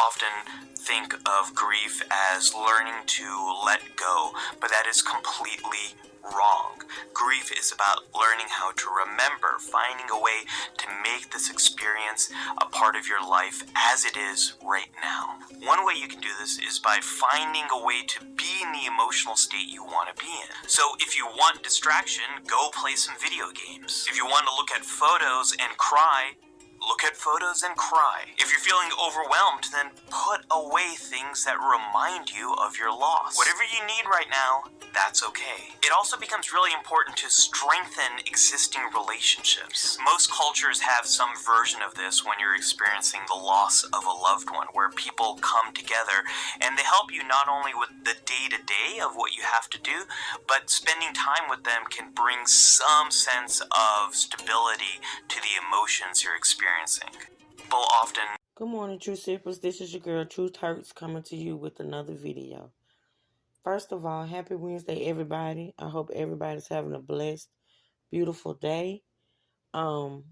often think of grief as learning to let go, but that is completely wrong. Grief is about learning how to remember, finding a way to make this experience a part of your life as it is right now. One way you can do this is by finding a way to be in the emotional state you want to be in. So if you want distraction, go play some video games. If you want to look at photos and cry, look at photos and cry. If you're feeling overwhelmed, then put away things that remind you of your loss. Whatever you need right now, that's okay. It also becomes really important to strengthen existing relationships. Most cultures have some version of this when you're experiencing the loss of a loved one, where people come together and they help you not only with the day-to-day of what you have to do, but spending time with them can bring some sense of stability to the emotions you're experiencing. People often... Good morning, Truth Sippers. This is your girl, Truth Hurts, coming to you with another video. First of all, happy Wednesday, everybody. I hope everybody's having a blessed, beautiful day. And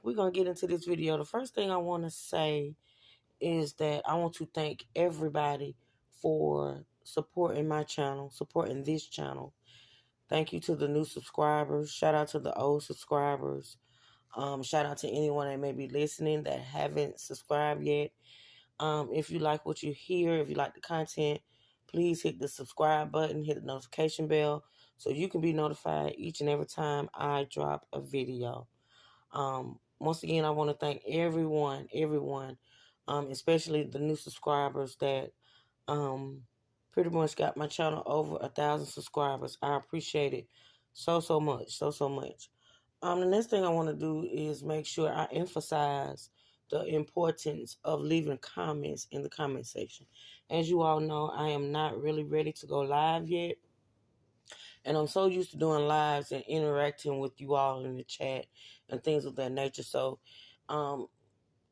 we're going to get into this video. The first thing I want to say is that I want to thank everybody for supporting my channel, supporting this channel. Thank you to the new subscribers. Shout out to the old subscribers. Shout out to anyone that may be listening that haven't subscribed yet. If you like what you hear, if you like the content, please hit the subscribe button, hit the notification bell, so you can be notified each and every time I drop a video. Once again, I want to thank everyone, especially the new subscribers that pretty much got my channel over 1,000 subscribers. I appreciate it so much, so much. The next thing I want to do is make sure I emphasize the importance of leaving comments in the comment section. As you all know, I am not really ready to go live yet. And I'm so used to doing lives and interacting with you all in the chat and things of that nature. So,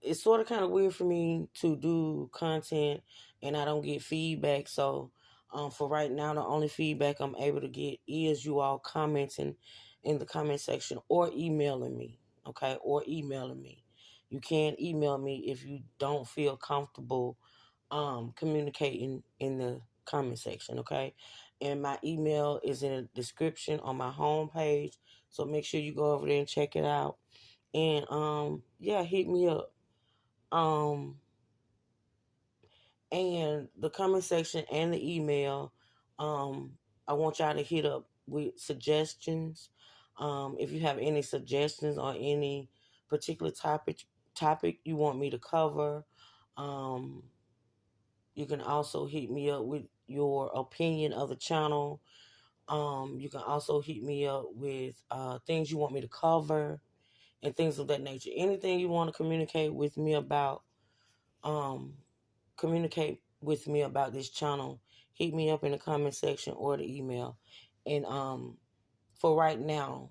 it's sort of kind of weird for me to do content and I don't get feedback. So, for right now, the only feedback I'm able to get is you all commenting in the comment section or emailing me, okay? Or emailing me. You can email me if you don't feel comfortable communicating in the comment section, okay? And my email is in the description on my homepage, so make sure you go over there and check it out. And yeah, hit me up. And the comment section and the email, I want y'all to hit up with suggestions. If you have any suggestions on any particular topic you want me to cover, you can also hit me up with your opinion of the channel. You can also hit me up with things you want me to cover and things of that nature. Anything you want to communicate with me about, this channel, hit me up in the comment section or the email. And for right now,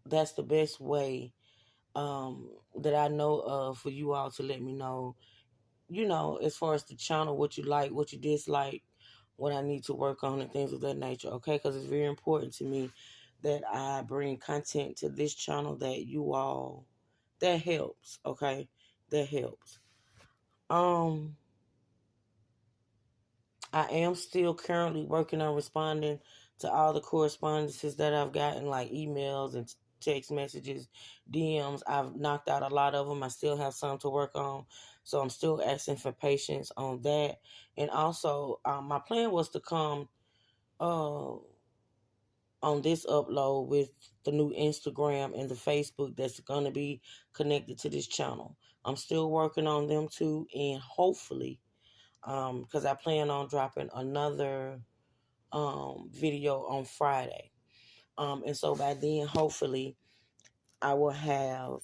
that's the best way that I know of for you all to let me know, as far as the channel, what you like, what you dislike, what I need to work on, and things of that nature, okay? Because it's very important to me that I bring content to this channel that helps, okay? That helps. I am still currently working on responding to all the correspondences that I've gotten, like emails and text messages, DMs. I've knocked out a lot of them. I still have some to work on. So I'm still asking for patience on that. And also, my plan was to come on this upload with the new Instagram and the Facebook that's going to be connected to this channel. I'm still working on them too, and hopefully, because I plan on dropping another video on Friday. And so by then, hopefully, I will have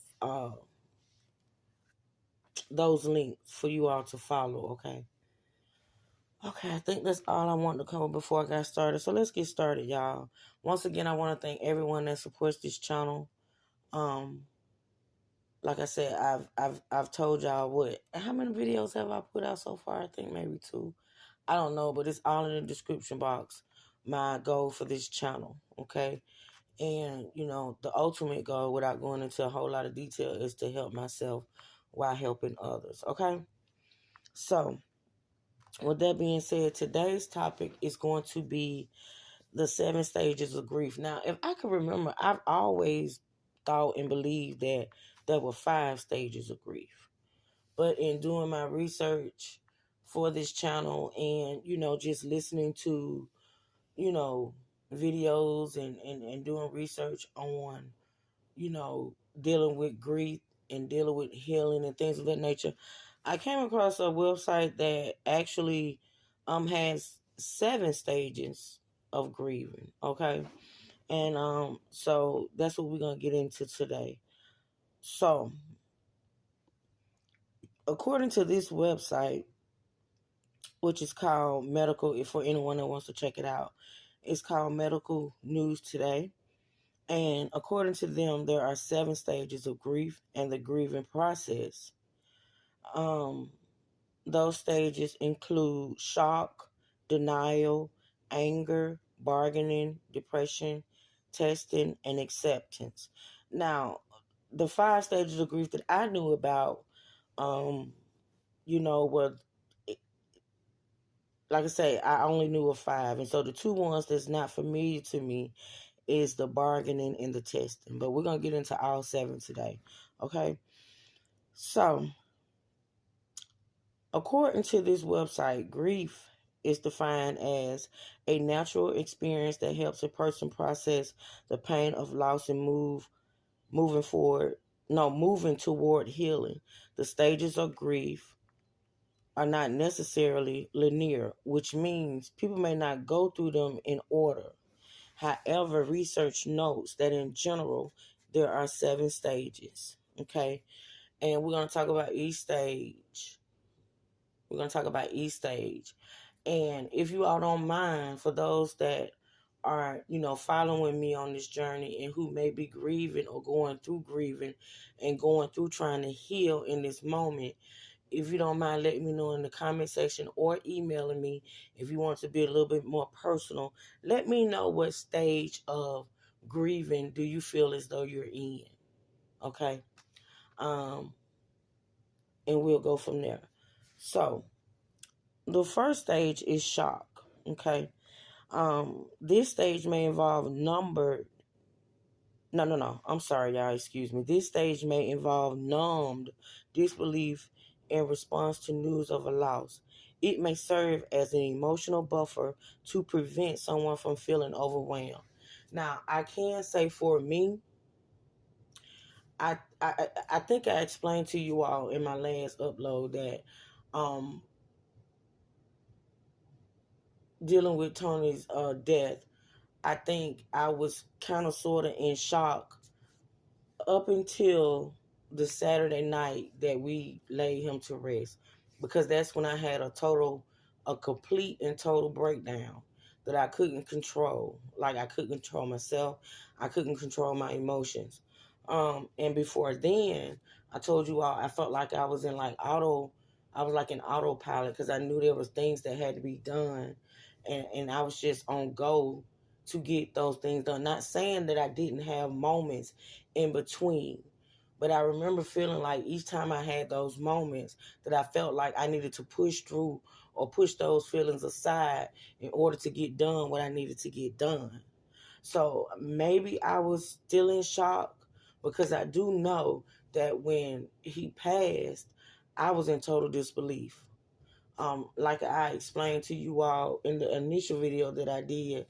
those links for you all to follow, okay? Okay, I think that's all I wanted to cover before I got started. So let's get started, y'all. Once again, I want to thank everyone that supports this channel. Like I said, I've told y'all how many videos have I put out so far? I think maybe 2. I don't know, but it's all in the description box. My goal for this channel, okay? And, the ultimate goal, without going into a whole lot of detail, is to help myself while helping others. Okay? So, with that being said, today's topic is going to be the 7 stages of grief. Now, if I can remember, I've always thought and believed that there were 5 stages of grief. But in doing my research for this channel and, just listening to, videos and doing research on, dealing with grief and dealing with healing and things of that nature, I came across a website that actually has 7 stages of grieving. Okay. And so that's what we're gonna get into today. So according to this website, which is called Medical, for anyone that wants to check it out, it's called Medical News Today. And according to them, there are 7 stages of grief and the grieving process. Those stages include shock, denial, anger, bargaining, depression, testing, and acceptance. Now, the 5 stages of grief that I knew about, were, like I say, I only knew of 5. And so the 2 ones that's not familiar to me is the bargaining and the testing. But we're going to get into all 7 today. Okay? So, according to this website, grief is defined as a natural experience that helps a person process the pain of loss and moving toward healing. The stages of grief are not necessarily linear, which means people may not go through them in order. However, research notes that in general, there are 7 stages. Okay. And we're going to talk about each stage. And if you all don't mind, for those that are, following me on this journey and who may be grieving or going through grieving and going through trying to heal in this moment, if you don't mind letting me know in the comment section or emailing me if you want to be a little bit more personal, let me know what stage of grieving do you feel as though you're in. Okay? And we'll go from there. So, the first stage is shock. Okay? This stage may involve I'm sorry, y'all. Excuse me. This stage may involve numbed disbelief in response to news of a loss. It may serve as an emotional buffer to prevent someone from feeling overwhelmed. Now, I can say for me, I think I explained to you all in my last upload that dealing with Tony's death, I think I was kind of sort of in shock up until the Saturday night that we laid him to rest, because that's when I had a complete and total breakdown that I couldn't control. Like, I couldn't control myself. I couldn't control my emotions. And before then, I told you all, I felt like I was in I was like an autopilot, because I knew there was things that had to be done. And I was just on go to get those things done. Not saying that I didn't have moments in between, but I remember feeling like each time I had those moments that I felt like I needed to push through or push those feelings aside in order to get done what I needed to get done. So maybe I was still in shock, because I do know that when he passed, I was in total disbelief. Like I explained to you all in the initial video that I did,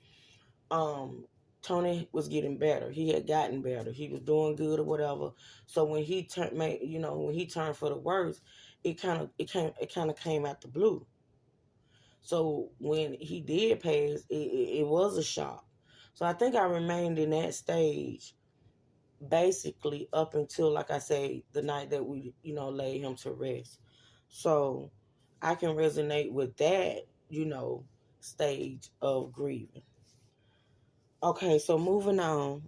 Tony was getting better. He had gotten better. He was doing good or whatever. So when he turned for the worse, it kind of came out the blue. So when he did pass, it was a shock. So I think I remained in that stage basically up until, like I say, the night that we, laid him to rest. So I can resonate with that, stage of grieving. Okay, so moving on,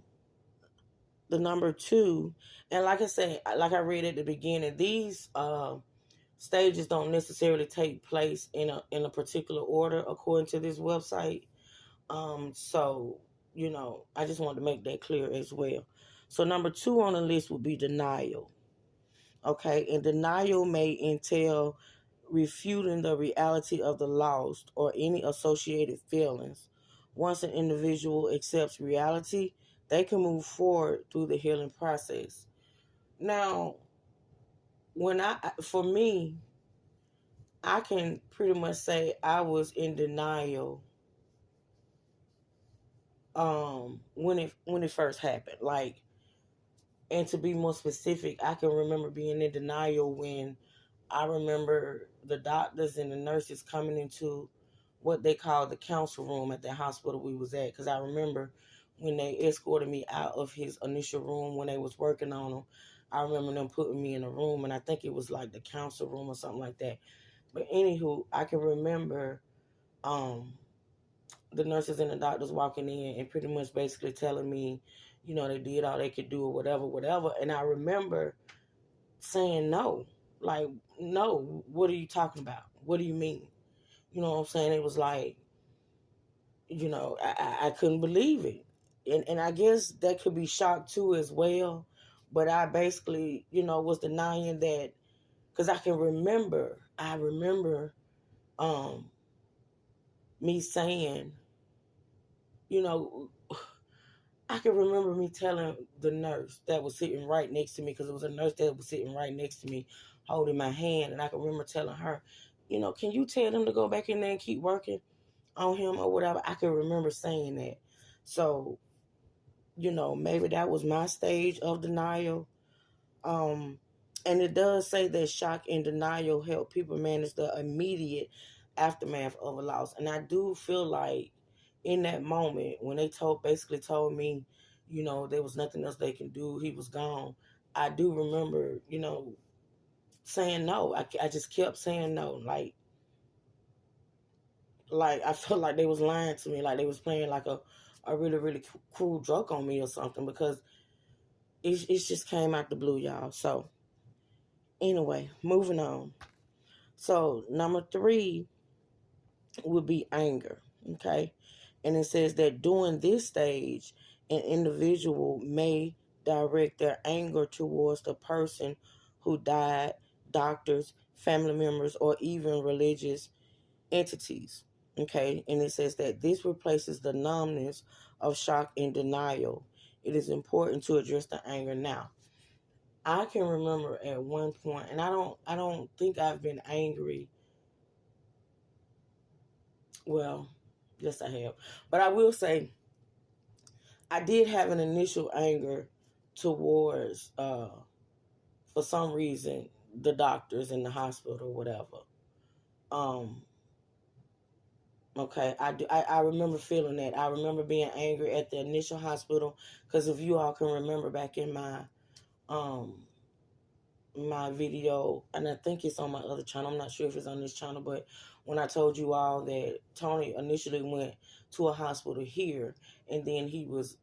the number 2, and like I said, like I read at the beginning, these stages don't necessarily take place in a particular order according to this website. So I just wanted to make that clear as well. So number 2 on the list would be denial. Okay, and denial may entail refuting the reality of the lost or any associated feelings. Once an individual accepts reality, they can move forward through the healing process. Now, for me, I can pretty much say I was in denial when it first happened. Like, and to be more specific, I can remember being in denial when I remember the doctors and the nurses coming into what they call the council room at the hospital we was at. Because I remember when they escorted me out of his initial room when they was working on him, I remember them putting me in a room, and I think it was like the council room or something like that. But anywho, I can remember the nurses and the doctors walking in and pretty much basically telling me, they did all they could do or whatever, whatever. And I remember saying no. Like, no, what are you talking about? What do you mean? You know what I'm saying? It was like, I couldn't believe it. And I guess that could be shock too as well. But I basically, was denying that because I remember um, me saying, you know, I can remember me telling the nurse that was sitting right next to me, because it was a nurse that was sitting right next to me holding my hand. And I can remember telling her, can you tell them to go back in there and keep working on him or whatever? I can remember saying that. So, maybe that was my stage of denial. And it does say that shock and denial help people manage the immediate aftermath of a loss. And I do feel like in that moment when they basically told me, there was nothing else they can do, he was gone. I do remember, saying no. I just kept saying no. Like I felt like they was lying to me, like they was playing like a really, really cruel joke on me or something, because it just came out the blue, y'all. So anyway, moving on. So number 3 would be anger. Okay. And it says that during this stage, an individual may direct their anger towards the person who died, doctors, family members, or even religious entities. Okay. And it says that this replaces the numbness of shock and denial. It is important to address the anger now. I can remember at one point, and I don't think I've been angry. Well, yes, I have. But I will say, I did have an initial anger towards, for some reason, the doctors in the hospital or whatever. Okay, I remember feeling that. I remember being angry at the initial hospital, because if you all can remember back in um, my video, and I think it's on my other channel. I'm not sure if it's on this channel, but when I told you all that Tony initially went to a hospital here, and then he was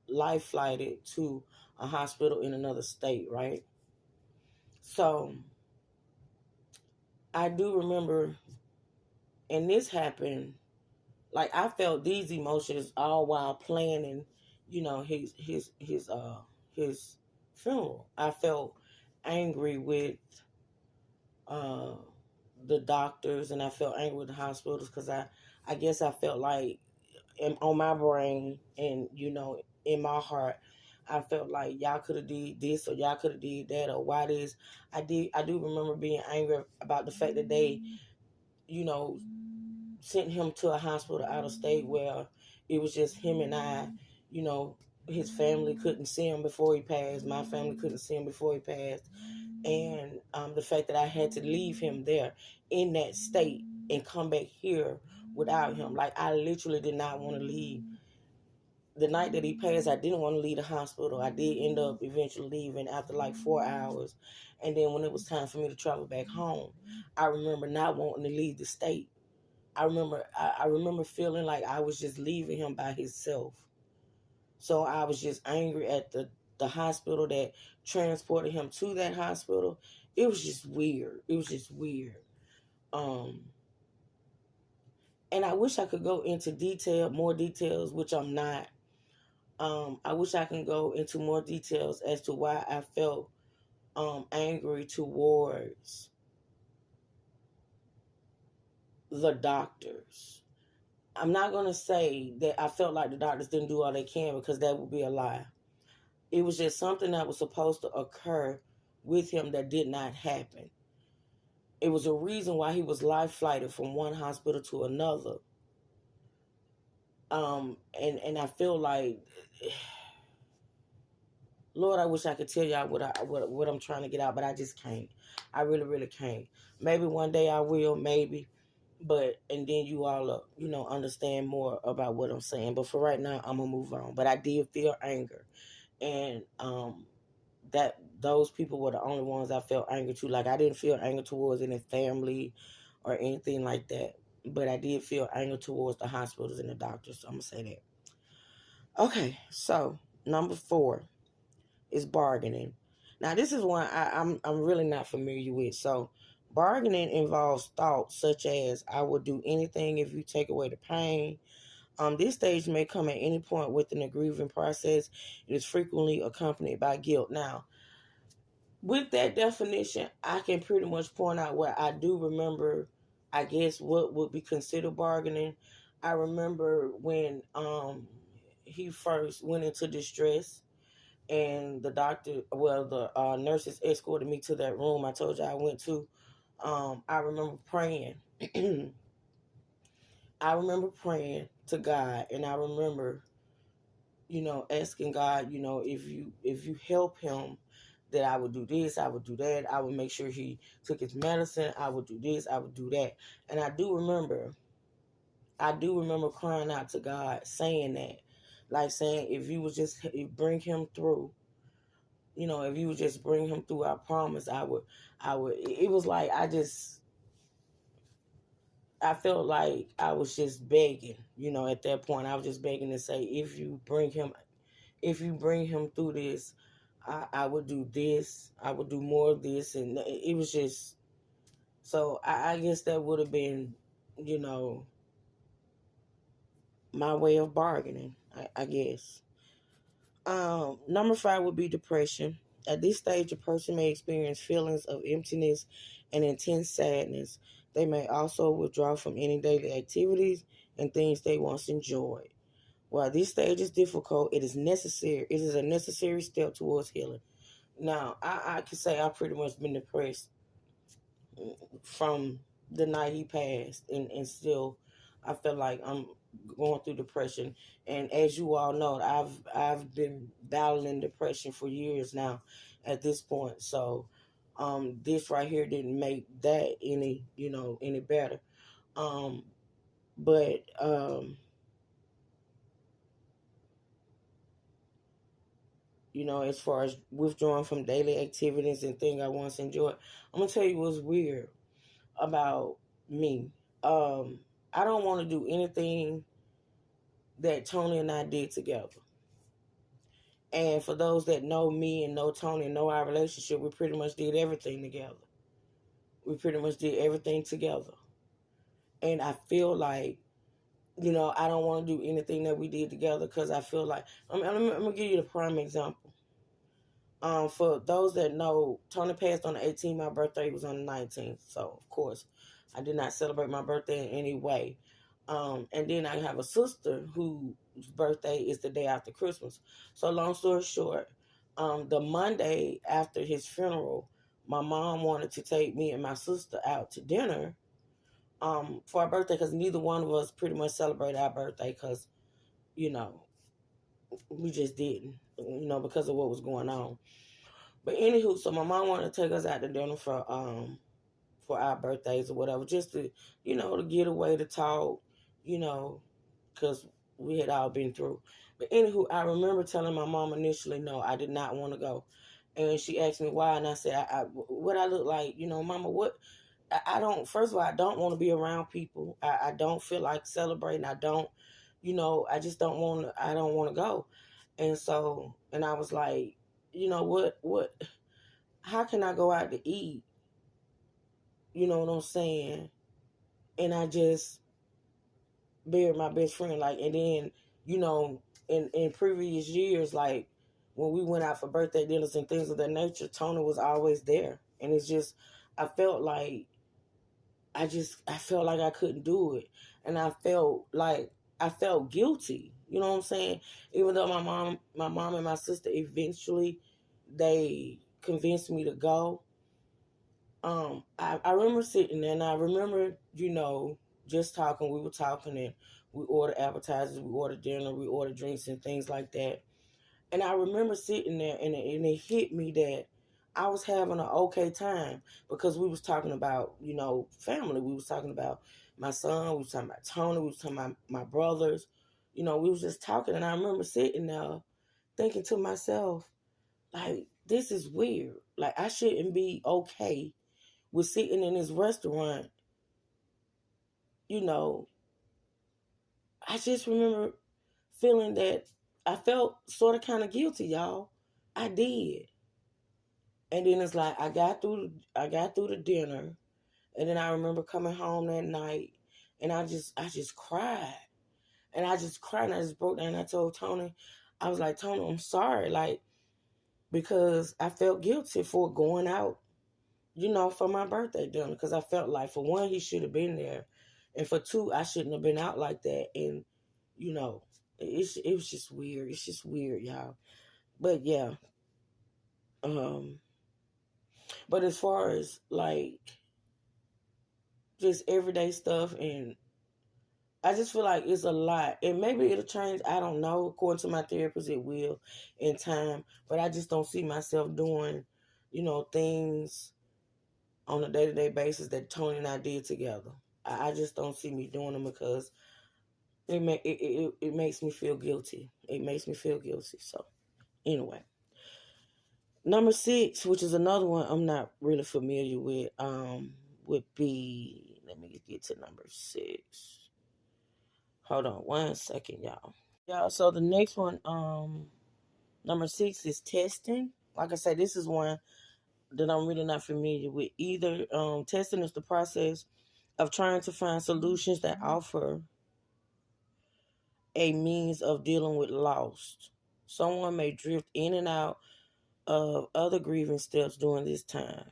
life flighted to a hospital in another state, right? So I do remember, and this happened, like I felt these emotions all while planning, his funeral. I felt angry with uh, the doctors, and I felt angry with the hospitals, because I guess I felt like on my brain and in my heart, I felt like y'all could have did this or y'all could have did that, or why this. I do remember being angry about the fact that they you know sent him to a hospital out of state where it was just him and I. you know his family couldn't see him before he passed, my family couldn't see him before he passed, and the fact that I had to leave him there in that state and come back here without him. Like, I literally did not want to leave. The night that he passed, I didn't want to leave the hospital. I did end up eventually leaving after like 4 hours. And then when it was time for me to travel back home, I remember not wanting to leave the state. I remember feeling like I was just leaving him by himself. So I was just angry at the hospital that transported him to that hospital. It was just weird. It was just weird. Um, And I wish I could go into more details, which I'm not. I wish I can go into more details as to why I felt angry towards the doctors. I'm not going to say that I felt like the doctors didn't do all they can, because that would be a lie. It was just something that was supposed to occur with him that did not happen. It was a reason why he was life flighted from one hospital to another. And I feel like, Lord, I wish I could tell y'all what I'm trying to get out, but I just can't. I really, really can't. Maybe one day I will, maybe. And then you all, understand more about what I'm saying. But for right now, I'm going to move on. But I did feel anger. And that those people were the only ones I felt anger to. Like, I didn't feel anger towards any family or anything like that. But I did feel anger towards the hospitals and the doctors. So I'm going to say that. Okay, so number 4 is bargaining. Now, this is one I'm really not familiar with. So, bargaining involves thoughts such as, I will do anything if you take away the pain. This stage may come at any point within the grieving process. It is frequently accompanied by guilt. Now, with that definition, I can pretty much point out where I do remember, I guess, what would be considered bargaining. I remember when he first went into distress, and the nurses escorted me to that room I told you I went to. I remember praying. I remember praying to God, and I remember, asking God, if you help him, that I would do this, I would do that, I would make sure he took his medicine, I would do this, I would do that. And I do remember crying out to God, saying that, like saying, if you would just bring him through, if you would just bring him through, I promise I would. It was like, I felt like I was just begging, at that point. I was just begging to say, if you bring him through this, I would do this, I would do more of this. And it was just, so I guess that would have been, my way of bargaining, I guess. Number 5 would be depression. At this stage, a person may experience feelings of emptiness and intense sadness. They may also withdraw from any daily activities and things they once enjoyed. While this stage is difficult, it is necessary. It is a necessary step towards healing. Now, I can say I've pretty much been depressed from the night he passed, and still I feel like I'm going through depression. And as you all know, I've been battling depression for years now at this point. So this right here didn't make that any better. But as far as withdrawing from daily activities and things I once enjoyed, I'm gonna tell you what's weird about me. I don't want to do anything that Tony and I did together. And for those that know me and know Tony and know our relationship, we pretty much did everything together. And I feel like, I don't want to do anything that we did together, because I feel like, I'm going to give you the prime example. For those that know, Tony passed on the 18th. My birthday was on the 19th. So, of course, I did not celebrate my birthday in any way. And then I have a sister whose birthday is the day after Christmas. So, long story short, the Monday after his funeral, my mom wanted to take me and my sister out to dinner for our birthday, because neither one of us pretty much celebrated our birthday, because, we just didn't, because of what was going on. But anywho, so my mom wanted to take us out to dinner for our birthdays or whatever, just to, to get away, to talk, because we had all been through. But anywho, I remember telling my mom initially, no, I did not want to go. And she asked me why, and I said, what I look like, Mama, what? I don't, first of all, I don't want to be around people. I don't feel like celebrating. I don't, I just don't want to, I don't want to go. And so, and I was like, what, how can I go out to eat? You know what I'm saying? And I just buried my best friend. Like, and then, you know, in previous years, like when we went out for birthday dinners and things of that nature, Tony was always there. And it's just, I felt like I felt like I couldn't do it. And I felt guilty. You know what I'm saying? Even though my mom and my sister eventually they convinced me to go. I remember sitting there and I remember, you know, just talking. We were talking and we ordered appetizers, we ordered dinner, we ordered drinks and things like that. And I remember sitting there and it hit me that I was having an okay time because we was talking about, you know, family. We was talking about my son, we was talking about Tony, we was talking about my brothers. You know, we was just talking and I remember sitting there thinking to myself, like, this is weird. Like, I shouldn't be okay with sitting in this restaurant. You know, I just remember feeling that I felt sort of kind of guilty, y'all. I did. And then it's like I got through the dinner, and then I remember coming home that night, and I just cried, and I just cried, and I just broke down. And I told Tony, I was like, Tony, I'm sorry, like, because I felt guilty for going out, you know, for my birthday dinner, because I felt like, for one, he should have been there, and for two, I shouldn't have been out like that. And you know, it was just weird. It's just weird, y'all. But yeah, um, but as far as like just everyday stuff, and I just feel like it's a lot, and maybe it'll change. I don't know. According to my therapist, it will in time, but I just don't see myself doing, you know, things on a day-to-day basis that Tony and I did together. I just don't see me doing them because it makes me feel guilty. It makes me feel guilty. So anyway, number 6, which is another one I'm not really familiar with, would be, let me get to number 6. Hold on one second, y'all. Y'all, so the next one, number 6 is testing. Like I said, this is one that I'm really not familiar with either. Testing is the process of trying to find solutions that offer a means of dealing with loss. Someone may drift in and out of other grieving steps during this time.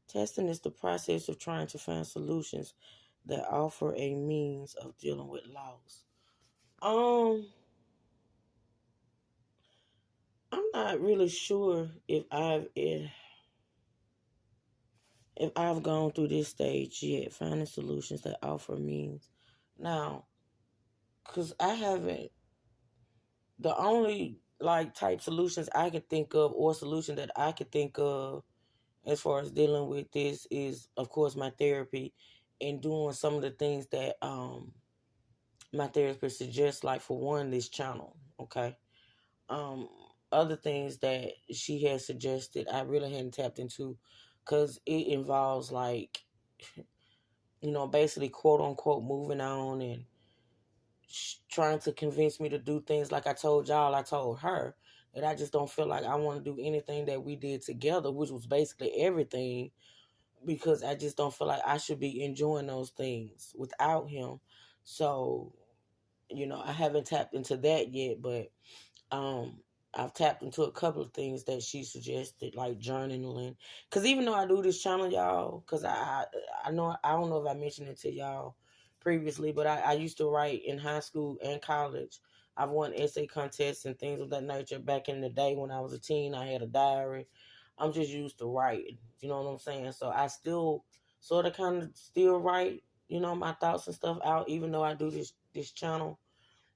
Testing is the process of trying to find solutions that offer a means of dealing with loss. I'm not really sure if I've gone through this stage yet, finding solutions that offer means. Now, because I haven't, the only like type solutions I can think of, or solution that I could think of as far as dealing with this, is of course my therapy and doing some of the things that my therapist suggests, like for one, this channel. Okay. um Other things that she has suggested I really hadn't tapped into, because it involves, like, you know, basically quote unquote moving on and trying to convince me to do things. Like I told y'all, I told her that I just don't feel like I want to do anything that we did together, which was basically everything, because I just don't feel like I should be enjoying those things without him. So, you know, I haven't tapped into that yet, but um I've tapped into a couple of things that she suggested, like journaling. Cause even though I do this channel, y'all, cause I know, I don't know if I mentioned it to y'all previously, but I used to write in high school and college. I've won essay contests and things of that nature. Back in the day when I was a teen, I had a diary. I'm just used to writing. You know what I'm saying? So I still sort of kind of still write, you know, my thoughts and stuff out, even though I do this channel.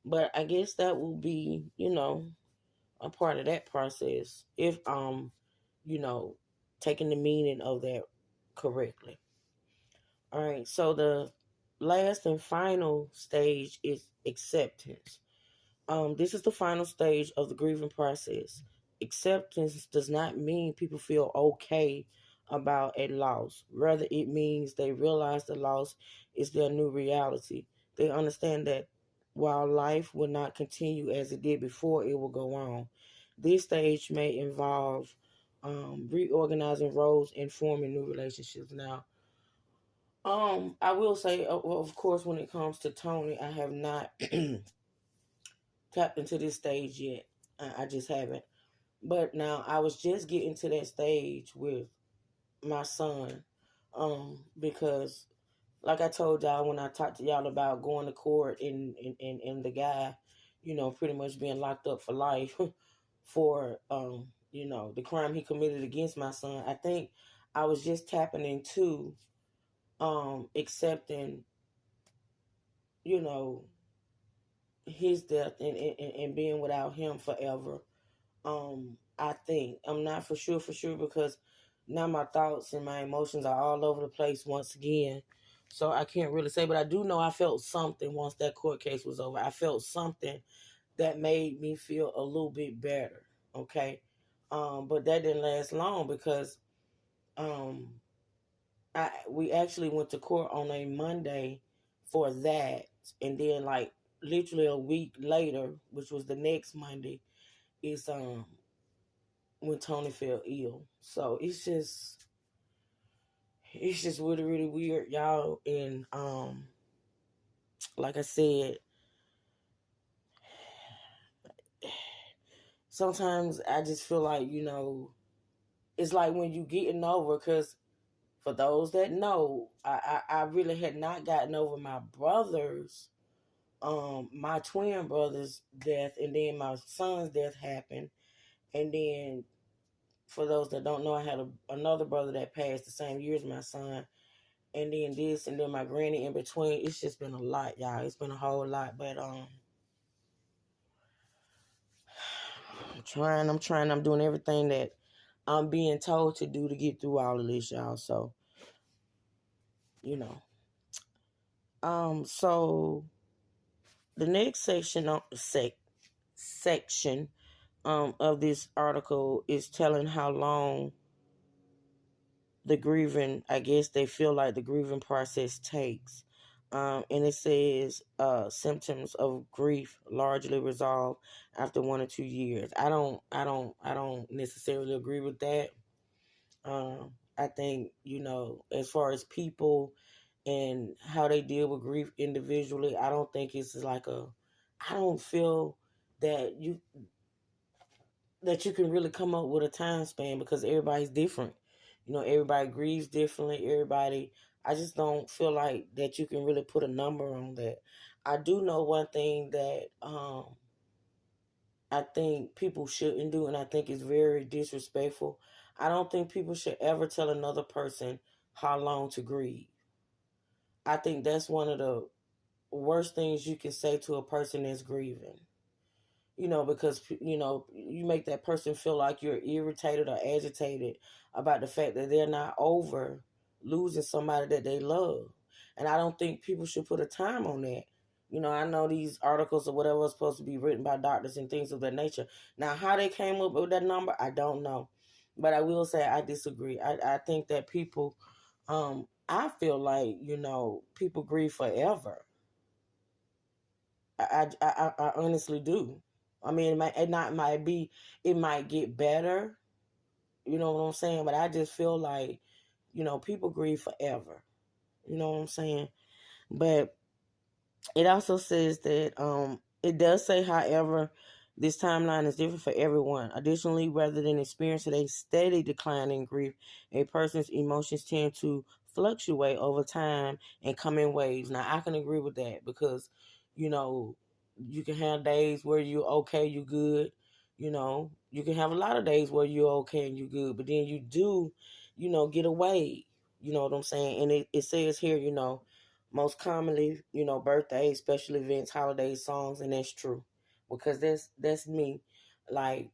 But I guess that will be, you know, a part of that process if you know, taking the meaning of that correctly. All right, so the last and final stage is acceptance. This is the final stage of the grieving process. Acceptance does not mean people feel okay about a loss. Rather, it means they realize the loss is their new reality. They understand that while life will not continue as it did before, it will go on. This stage may involve reorganizing roles and forming new relationships. Now, I will say, of course, when it comes to Tony, I have not tapped into this stage yet. I just haven't. But now I was just getting to that stage with my son, because like I told y'all when I talked to y'all about going to court and the guy, pretty much being locked up for life for the crime he committed against my son. I think I was just tapping into accepting, you know, his death and being without him forever. I think I'm not for sure because now my thoughts and my emotions are all over the place once again. So I can't really say, but I do know I felt something once that court case was over. I felt something that made me feel a little bit better. Okay. But that didn't last long because um we actually went to court on a Monday for that, and then like literally a week later, which was the next Monday, is when Tony fell ill. So it's just really, really weird, y'all. And like I said, sometimes I just feel like, it's like when you getting over, because for those that know, I really had not gotten over my brother's, my twin brother's death, and then my son's death happened. And then for those that don't know, I had another brother that passed the same year as my son. And then this, and then my granny in between. It's just been a lot, y'all. It's been a whole lot. But I'm doing everything that I'm being told to do to get through all of this, y'all. So, you know. So the next section of this article is telling how long the grieving, I guess they feel like the grieving process takes. And it says symptoms of grief largely resolve after 1 or 2 years. I don't necessarily agree with that. I think, as far as people and how they deal with grief individually, I don't think it's like I don't feel that you can really come up with a time span because everybody's different. Everybody grieves differently. I just don't feel like that you can really put a number on that. I do know one thing that I think people shouldn't do, and I think it's very disrespectful. I don't think people should ever tell another person how long to grieve. I think that's one of the worst things you can say to a person that's grieving. Because, you make that person feel like you're irritated or agitated about the fact that they're not over losing somebody that they love. And I don't think people should put a time on that. I know these articles or whatever are supposed to be written by doctors and things of that nature. Now, how they came up with that number, I don't know. But I will say I disagree. I think that people, I feel like, people grieve forever. I honestly do. I mean, it might get better. You know what I'm saying? But I just feel like, people grieve forever. You know what I'm saying? But it also says that it does say, however, this timeline is different for everyone. Additionally, rather than experiencing a steady decline in grief, a person's emotions tend to fluctuate over time and come in waves. Now, I can agree with that because, you can have days where you're okay, you're good. You can have a lot of days where you're okay and you're good, but then you do, get away. You know what I'm saying? And it says here, most commonly, birthdays, special events, holidays, songs, and that's true. Because that's me. Like,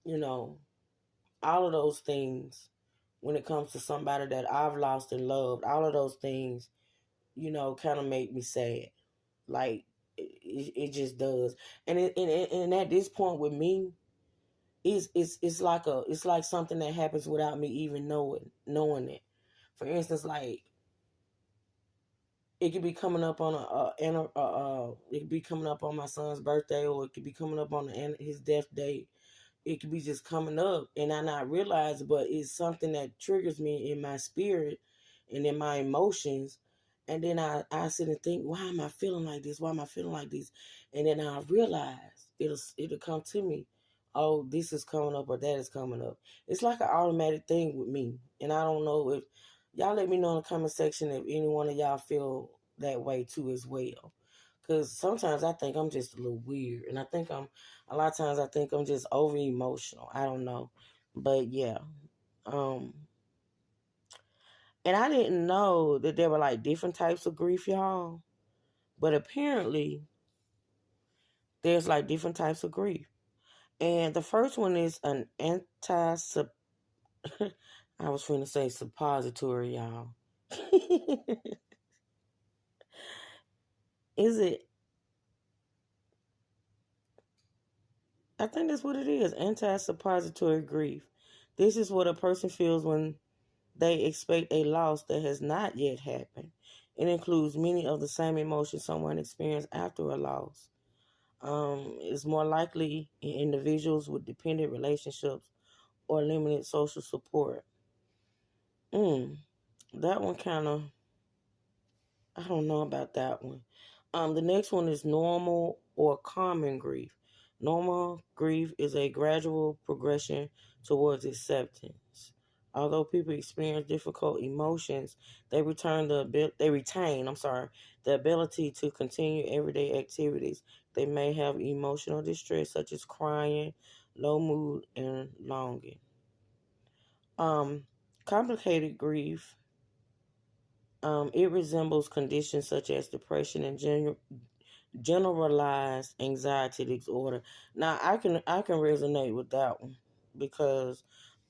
you know, all of those things when it comes to somebody that I've lost and loved, all of those things, kind of make me sad. Like it just does. And at this point with me, it's like something that happens without me even knowing it. For instance, like it could be coming up on it could be coming up on my son's birthday, or it could be coming up on his death date. It could be just coming up, and I not realize it, but it's something that triggers me in my spirit, and then my emotions. And then I sit and think, why am I feeling like this? Why am I feeling like this? And then I realize it'll come to me. Oh, this is coming up or that is coming up. It's like an automatic thing with me. And I don't know if y'all let me know in the comment section if any one of y'all feel that way too as well. Because sometimes I think I'm just a little weird. And a lot of times I think I'm just over emotional. I don't know. But yeah. Um, and I didn't know that there were like different types of grief, y'all. But apparently, there's like different types of grief. And the first one is an I was going to say suppository, y'all. Is it? I think that's what it is. Anti-suppository grief. This is what a person feels when they expect a loss that has not yet happened. It includes many of the same emotions someone experienced after a loss. It's more likely in individuals with dependent relationships or limited social support. That one kind of, I don't know about that one. The next one is normal or common grief. Normal grief is a gradual progression towards acceptance. Although people experience difficult emotions, they retain, the ability to continue everyday activities. They may have emotional distress such as crying, low mood, and longing. Um, Complicated grief. It resembles conditions such as depression and generalized anxiety disorder. Now, I can resonate with that one because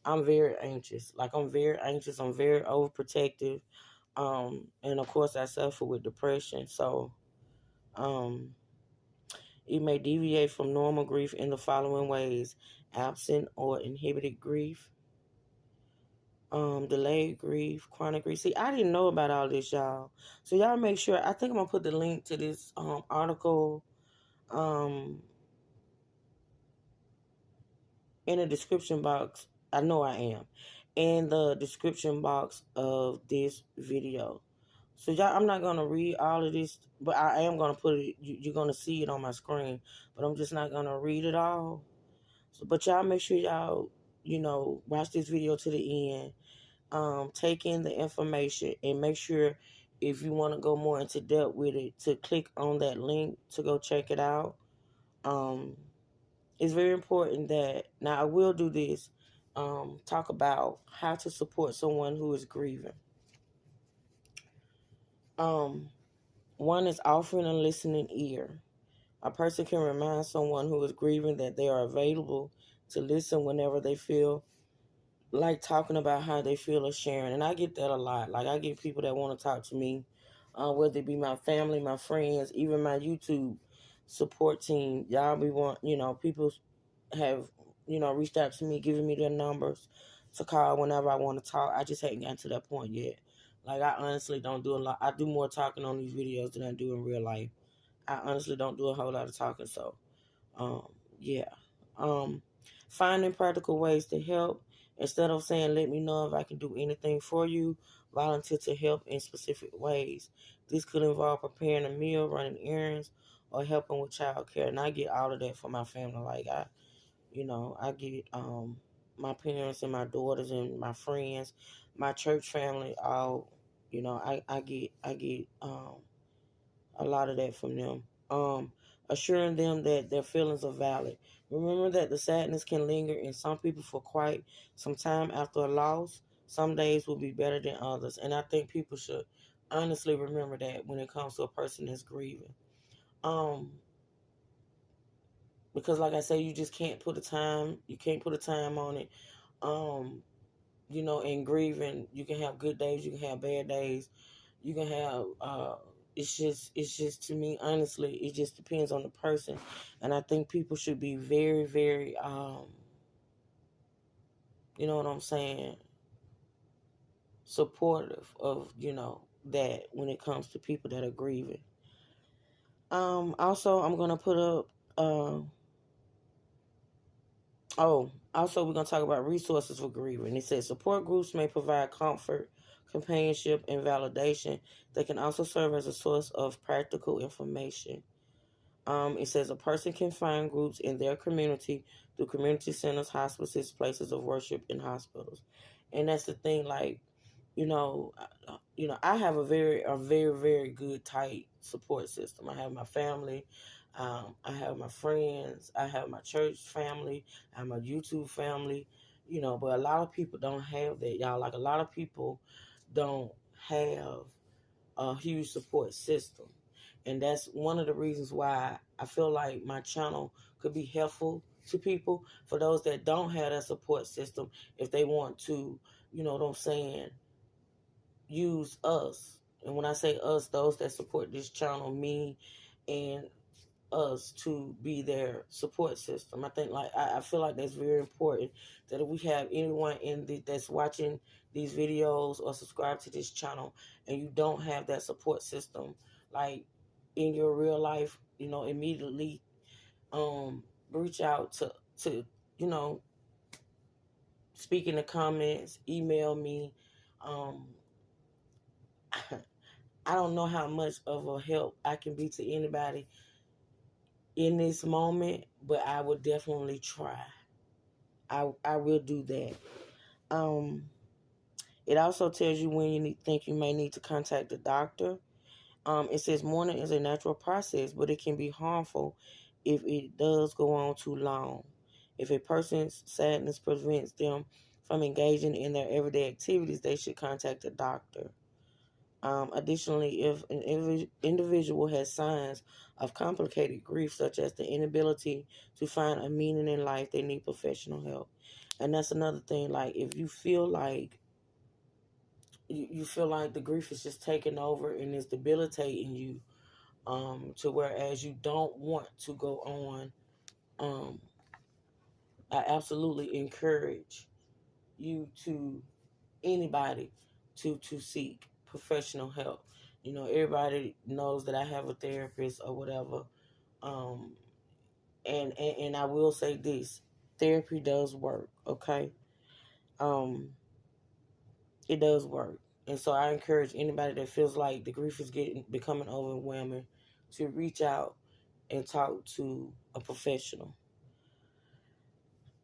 I'm very anxious. Like I'm very anxious. I'm very overprotective. And of course, I suffer with depression. So, um, it may deviate from normal grief in the following ways: absent or inhibited grief, delayed grief, chronic grief. See, I didn't know about all this, y'all. So y'all make sure. I think I'm gonna put the link to this article um in the description box. I know I am in the description box of this video. So y'all, I'm not gonna read all of this, but I am gonna put it. You're gonna see it on my screen, but I'm just not gonna read it all. So, but y'all make sure y'all, watch this video to the end. Take in the information and make sure if you want to go more into depth with it to click on that link to go check it out. Um, it's very important that now I will do this. Talk about how to support someone who is grieving. Um, One is offering a listening ear. A person can remind someone who is grieving that they are available to listen whenever they feel like talking about how they feel or sharing. And I get that a lot. Like I get people that want to talk to me, whether it be my family, my friends, even my YouTube support team. Y'all be people have, reached out to me, giving me their numbers to call whenever I want to talk. I just haven't gotten to that point yet. Like I honestly don't do a lot. I do more talking on these videos than I do in real life. I honestly don't do a whole lot of talking. So, um, yeah. Um, Finding practical ways to help. Instead of saying, let me know if I can do anything for you, volunteer to help in specific ways. This could involve preparing a meal, running errands, or helping with childcare. And I get all of that for my family. Like I get my parents and my daughters and my friends, my church family, all, I get a lot of that from them. Assuring them that their feelings are valid. Remember that the sadness can linger in some people for quite some time after a loss. Some days will be better than others. And I think people should honestly remember that when it comes to a person that's grieving. Um, because like I say, you can't put a time on it. Um, in grieving, you can have good days, you can have bad days, you can have it's just to me, honestly, it just depends on the person. And I think people should be very, very you know what I'm saying, supportive of, that when it comes to people that are grieving. Also I'm gonna put up also we're gonna talk about resources for grieving. It says support groups may provide companionship, and validation. They can also serve as a source of practical information. It says a person can find groups in their community through community centers, hospices, places of worship, and hospitals. And that's the thing, like, I have a very good tight support system. I have my family, I have my friends, I have my church family, I have my YouTube family, but a lot of people don't have that, y'all. Like, a lot of people don't have a huge support system. And that's one of the reasons why I feel like my channel could be helpful to people, for those that don't have that support system, if they want to, you know what I'm saying, use us. And when I say us, those that support this channel, me and us, to be their support system. I think, like, I feel like that's very important, that if we have anyone that's watching these videos or subscribe to this channel and you don't have that support system, like, in your real life, immediately reach out to you know speak in the comments, email me. um I don't know how much of a help I can be to anybody in this moment, but I will definitely try. I will do that. Um, it also tells you when think you may need to contact the doctor. It says mourning is a natural process, but it can be harmful if it does go on too long. If a person's sadness prevents them from engaging in their everyday activities, they should contact a doctor. Additionally, if an individual has signs of complicated grief, such as the inability to find a meaning in life, they need professional help. And that's another thing. Like, if you feel like you feel like the grief is just taking over and it's debilitating you, to whereas you don't want to go on, I absolutely encourage you to anybody to seek professional help. Everybody knows that I have a therapist or whatever. Um, and I will say this: therapy does work. Okay, um, it does work, and so I encourage anybody that feels like the grief is becoming overwhelming to reach out and talk to a professional.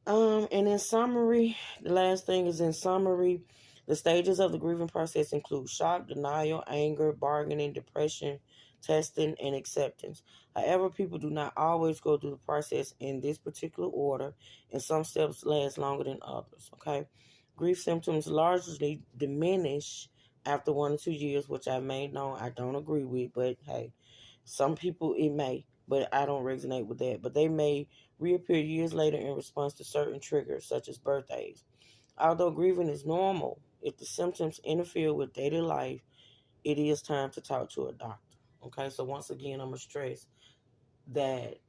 And in summary, the last thing is in summary, the stages of the grieving process include shock, denial, anger, bargaining, depression, testing, and acceptance. However, people do not always go through the process in this particular order, and some steps last longer than others. Okay, grief symptoms largely diminish after 1 to 2 years, which I may know I don't agree with, but hey, some people it may, but I don't resonate with that. But they may reappear years later in response to certain triggers, such as birthdays. Although grieving is normal, if the symptoms interfere with daily life, it is time to talk to a doctor. Okay, so once again, I'm going to stress that,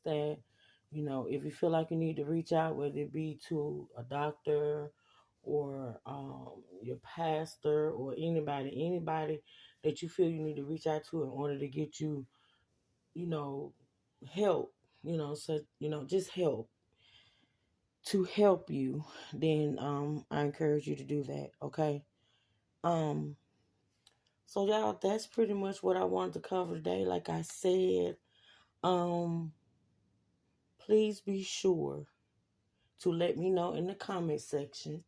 if you feel like you need to reach out, whether it be to a doctor or your pastor or anybody that you feel you need to reach out to in order to get you, you know, help, just help to help you, then I encourage you to do that. Okay. Um so y'all, that's pretty much what I wanted to cover today. Like I said, um please be sure to let me know in the comment section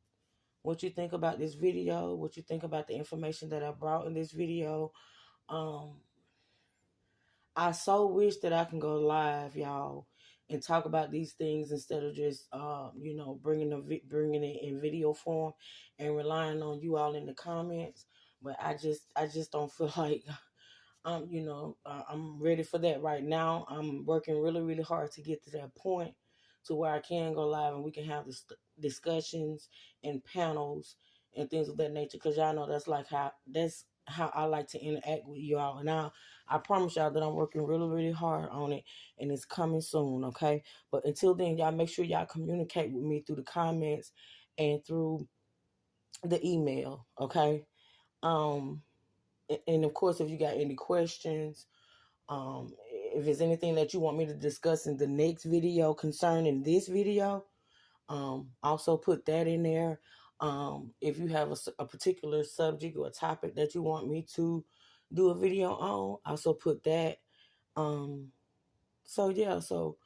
what you think about this video, what you think about the information that I brought in this video. um I so wish that I can go live, y'all, and talk about these things instead of just, bringing it in video form and relying on you all in the comments. But I just don't feel like, I'm ready for that right now. I'm working really, really hard to get to that point to where I can go live and we can have discussions and panels and things of that nature. Because y'all know that's how I like to interact with y'all. And I promise y'all that I'm working really, really hard on it, and it's coming soon. Okay, but until then, y'all make sure y'all communicate with me through the comments and through the email. Okay. Um, and of course, if you got any questions, if there's anything that you want me to discuss in the next video concerning this video, also put that in there. If you have a particular subject or a topic that you want me to do a video on, I also put that. So yeah, so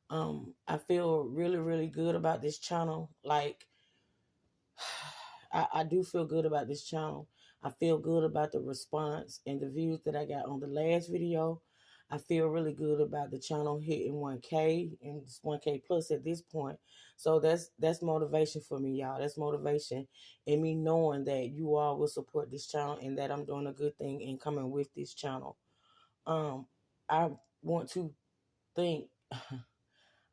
I feel really, really good about this channel. Like, I do feel good about this channel. I feel good about the response and the views that I got on the last video. I feel really good about the channel hitting 1K and it's 1K plus at this point. So that's motivation for me, y'all. That's motivation in me knowing that you all will support this channel and that I'm doing a good thing in coming with this channel. I want to think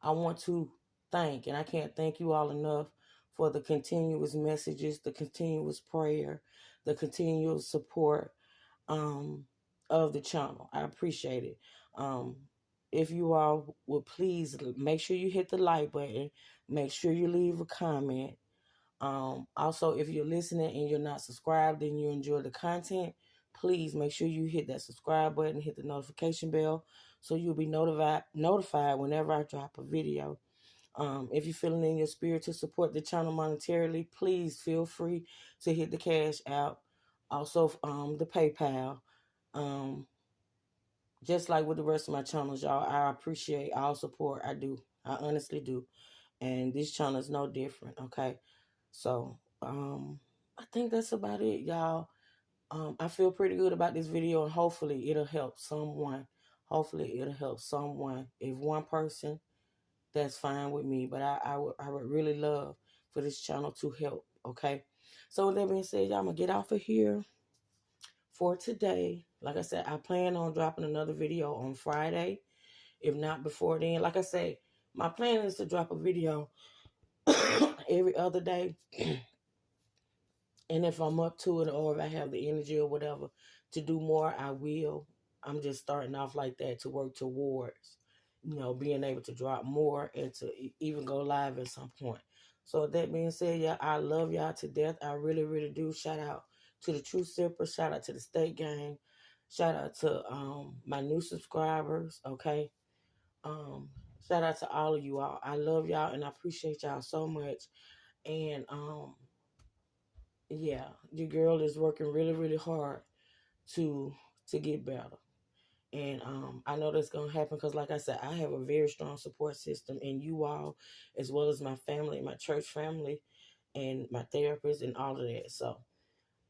I want to thank, and I can't thank you all enough for the continuous messages, the continuous prayer, the continuous support of the channel. I appreciate it. Um, if you all would please make sure you hit the like button, make sure you leave a comment. Also, if you're listening and you're not subscribed and you enjoy the content, please make sure you hit that subscribe button, hit the notification bell, so you'll be notified whenever I drop a video. If you're feeling in your spirit to support the channel monetarily, please feel free to hit the cash out. Also, the PayPal. Um, just like with the rest of my channels, y'all, I appreciate all support. I do. I honestly do. And this channel is no different, okay? So, I think that's about it, y'all. I feel pretty good about this video, and hopefully it'll help someone. Hopefully it'll help someone. If one person, that's fine with me. But I would really love for this channel to help, okay? So with that being said, y'all, I'm going to get off of here for today. Like I said, I plan on dropping another video on Friday. If not before then, like I say, my plan is to drop a video every other day. And if I'm up to it or if I have the energy or whatever to do more, I will. I'm just starting off like that to work towards, being able to drop more and to even go live at some point. So that being said, yeah, I love y'all to death. I really, really do. Shout out to the True Sippers. Shout out to the State Gang. Shout out to my new subscribers, okay? Shout out to all of you all. I love y'all and I appreciate y'all so much. And yeah, your girl is working really, really hard to get better. And I know that's gonna happen because, like I said, I have a very strong support system in you all, as well as my family, my church family, and my therapist, and all of that. So,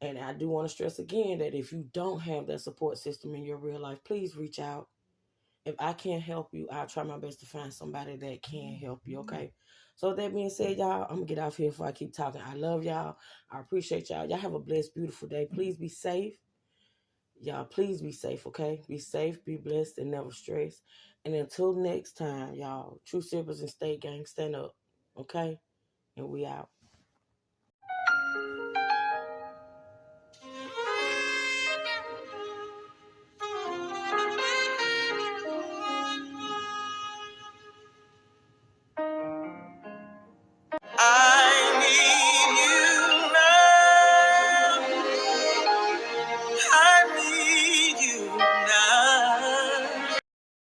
and I do want to stress again that if you don't have that support system in your real life, please reach out. If I can't help you, I'll try my best to find somebody that can help you, okay? So with that being said, y'all, I'm going to get off here before I keep talking. I love y'all. I appreciate y'all. Y'all have a blessed, beautiful day. Please be safe. Y'all, please be safe, okay? Be safe, be blessed, and never stress. And until next time, y'all, True Sippers and State Gang, stand up, okay? And we out.